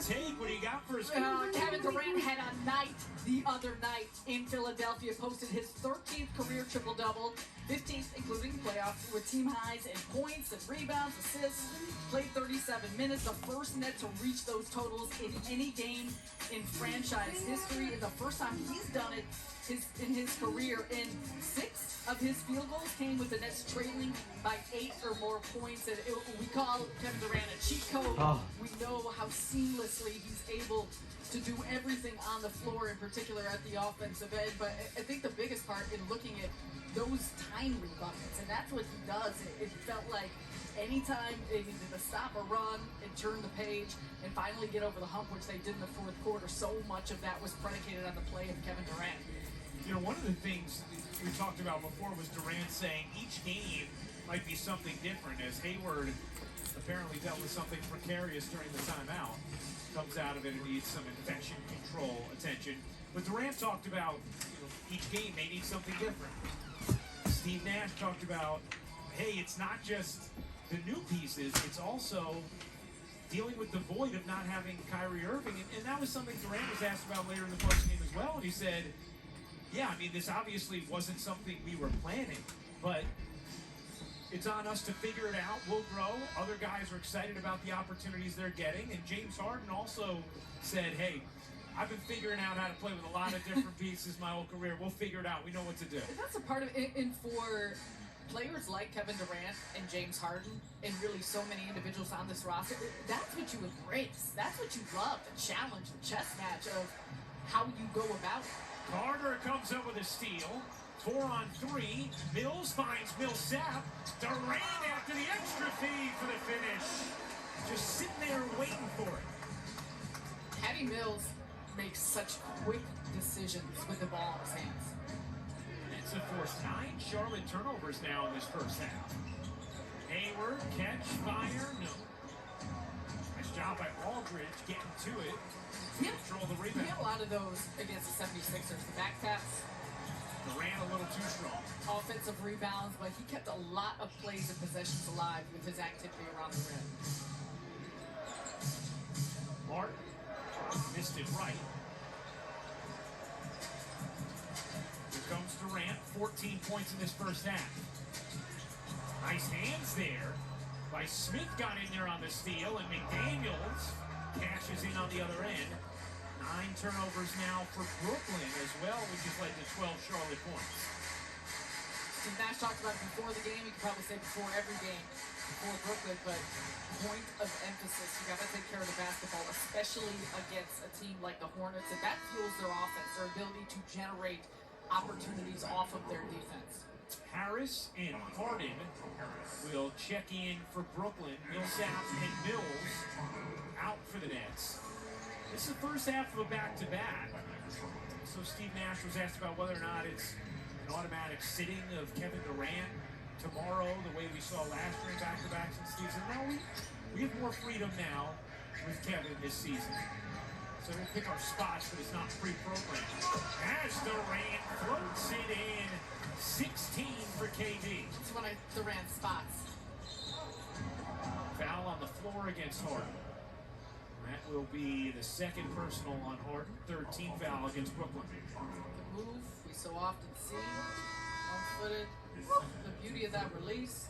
Take what he got for his Kevin Durant had a night the other night in Philadelphia, posted his 13th career triple-double, 15th including playoffs, with team highs in points and rebounds, assists, played 37 minutes, the first net to reach those totals in any game in franchise history, and the first time he's done it in his career. In 6 of his field goals came with the Nets trailing by 8 or more points, and we call Kevin Durant a cheat code. We know how seamlessly he's able to do everything on the floor, in particular at the offensive end. But I think the biggest part in looking at those timely buckets, and that's what he does. It felt like anytime they needed to stop a run and turn the page and finally get over the hump, which they did in the fourth quarter, so much of that was predicated on the play of Kevin Durant. You know, one of the things we talked about before was Durant saying each game might be something different, as Hayward apparently dealt with something precarious during the timeout. Comes out of it and needs some infection control attention. But Durant talked about, each game may need something different. Steve Nash talked about, hey, it's not just the new pieces, it's also dealing with the void of not having Kyrie Irving. And that was something Durant was asked about later in the first game as well. And he said, yeah, I mean, this obviously wasn't something we were planning, but it's on us to figure it out. We'll grow. Other guys are excited about the opportunities they're getting. And James Harden also said, hey, I've been figuring out how to play with a lot of different pieces my whole career. We'll figure it out. We know what to do. And that's a part of it. And for players like Kevin Durant and James Harden, and really so many individuals on this roster, that's what you embrace. That's what you love, the challenge, the chess match of how you go about it. Carter comes up with a steal. 4-on-3. Mills finds Millsap. Durant after the extra feed for the finish. Just sitting there waiting for it. Patty Mills makes such quick decisions with the ball in his hands. It's a forced 9 Charlotte turnovers now in this first half. Hayward, catch, fire, no. Nice job by Aldridge getting to it. Control the rebound. He had a lot of those against the 76ers. The back taps. Durant a little too strong. Offensive rebounds, but he kept a lot of plays and possessions alive with his activity around the rim. Martin missed it right. Here comes Durant, 14 points in this first half. Nice hands there by Smith, got in there on the steal, and McDaniels cashes in on the other end. 9 turnovers now for Brooklyn as well, which has led to 12 Charlotte points. Steve Nash talked about it before the game. You could probably say before every game for Brooklyn, but point of emphasis, you got to take care of the basketball, especially against a team like the Hornets, and that fuels their offense, their ability to generate opportunities off of their defense. Harris and Harden will check in for Brooklyn. Millsap and Mills out for the Nets. This is the first half of a back-to-back. So Steve Nash was asked about whether or not it's an automatic sitting of Kevin Durant tomorrow, the way we saw last year in back-to-backs. And Steve said, no, we have more freedom now with Kevin this season. So we'll pick our spots, but it's not pre-programmed. As Durant floats it in, 16 for KD. It's one of Durant's spots. Foul on the floor against Harden. That will be the second personal on Harden, 13th foul against Brooklyn. The move we so often see, one-footed, the beauty of that release.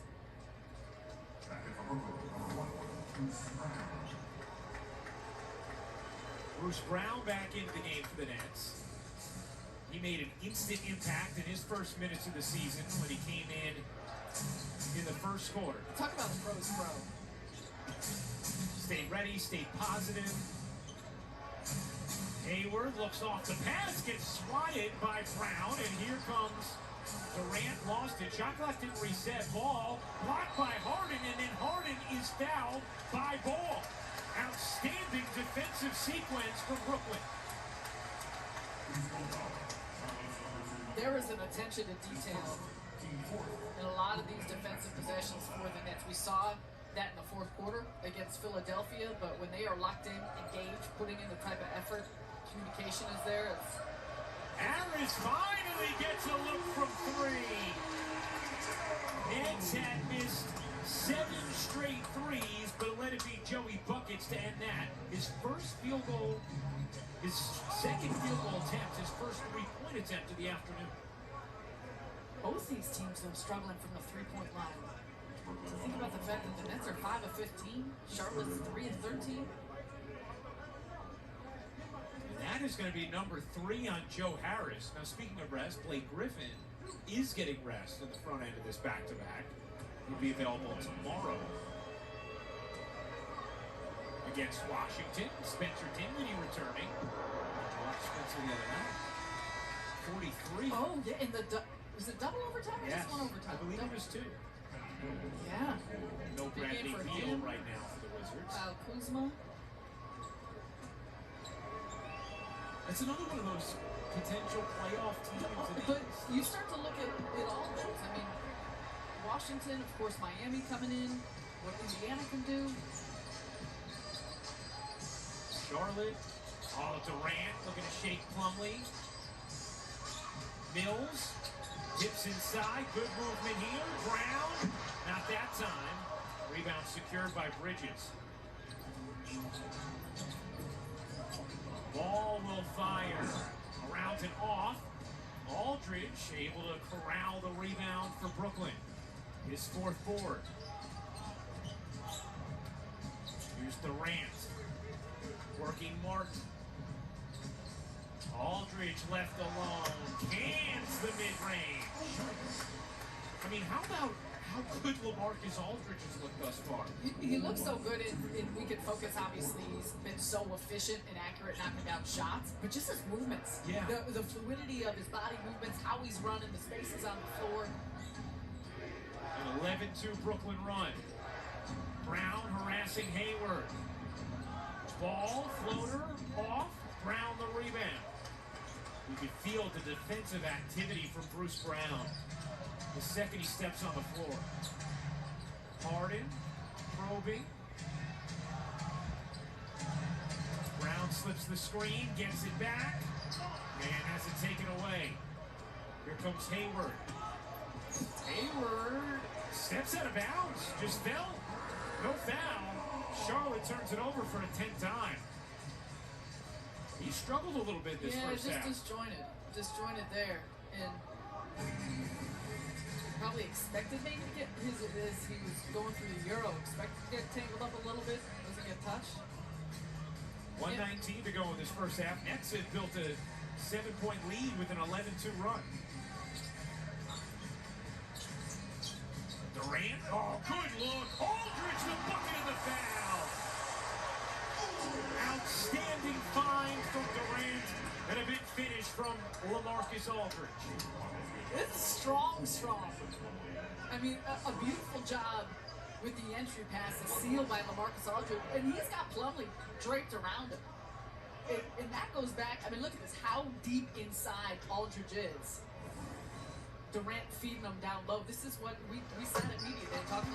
Bruce Brown back into the game for the Nets. He made an instant impact in his first minutes of the season when he came in the first quarter. Talk about the pros pro. Stayed ready, stayed positive. Hayward looks off the pass, gets swatted by Brown, and here comes Durant, lost it. Shot clock didn't reset. Ball blocked by Harden, and then Harden is fouled by Ball. Outstanding defensive sequence from Brooklyn. There is an attention to detail in a lot of these defensive possessions for the Nets. We saw that in the fourth quarter against Philadelphia, but when they are locked in, engaged, putting in the type of effort, communication is there. Harris finally gets a look from 3. Nets had missed 7 straight threes, but let it be Joey buckets to end that. His first field goal, his second field goal attempt, his first 3-point attempt of the afternoon. Both these teams, though, struggling from the three-point line. So think about the fact that the Nets are 5 of 15, Charlotte's 3 of 13. And that is going to be number 3 on Joe Harris. Now, speaking of rest, Blake Griffin is getting rest in the front end of this back-to-back. He'll be available tomorrow against Washington. Spencer Dinwiddie returning. Watched Spencer the other night. 43. Oh, yeah, and was it double overtime or Yes, just one overtime? I believe it was 2. Yeah. No Big Bradley game for Beal him. right now for the Wizards. Kuzma. That's another one of those potential playoff teams. But you start to look at all those. I mean, Washington, of course, Miami coming in. What Indiana can do. Charlotte. Oh, Durant looking to shake Plumlee. Mills. Dips inside. Good movement here. Brown. Not that time. Rebound secured by Bridges. Ball will fire. Around and off. Aldridge able to corral the rebound for Brooklyn. His 4th board. Here's Durant. Working Martin. Aldridge left alone. Cans the mid-range. I mean, how good LaMarcus Aldridge has looked thus far? He looks so good, and we can focus, obviously, he's been so efficient and accurate knocking down shots, but just his movements. Yeah. The fluidity of his body movements, how he's running, the spaces on the floor. An 11-2 Brooklyn run. Brown harassing Hayward. Ball, floater, off. Brown the rebound. You could feel the defensive activity from Bruce Brown the second he steps on the floor. Harden, probing. Brown slips the screen, gets it back, and has it taken away. Here comes Hayward. Hayward steps out of bounds, just fell. No foul. Charlotte turns it over for a 10th time. He struggled a little bit this first half. Disjointed there, and probably expected maybe to get as he was going through the Euro, expected to get tangled up a little bit, doesn't get touched. 1:19 to go in this first half. Nets have built a 7-point lead with an 11-2 run. Durant, oh, good look. Aldridge, the bucket of the foul. Outstanding find from Durant, and a big finish from LaMarcus Aldridge. It's strong. I mean, a beautiful job with the entry pass, the seal by LaMarcus Aldridge, and he's got Plumlee draped around him. And that goes back, I mean, look at this, how deep inside Aldridge is. Durant feeding him down low. This is what we said at media day, talking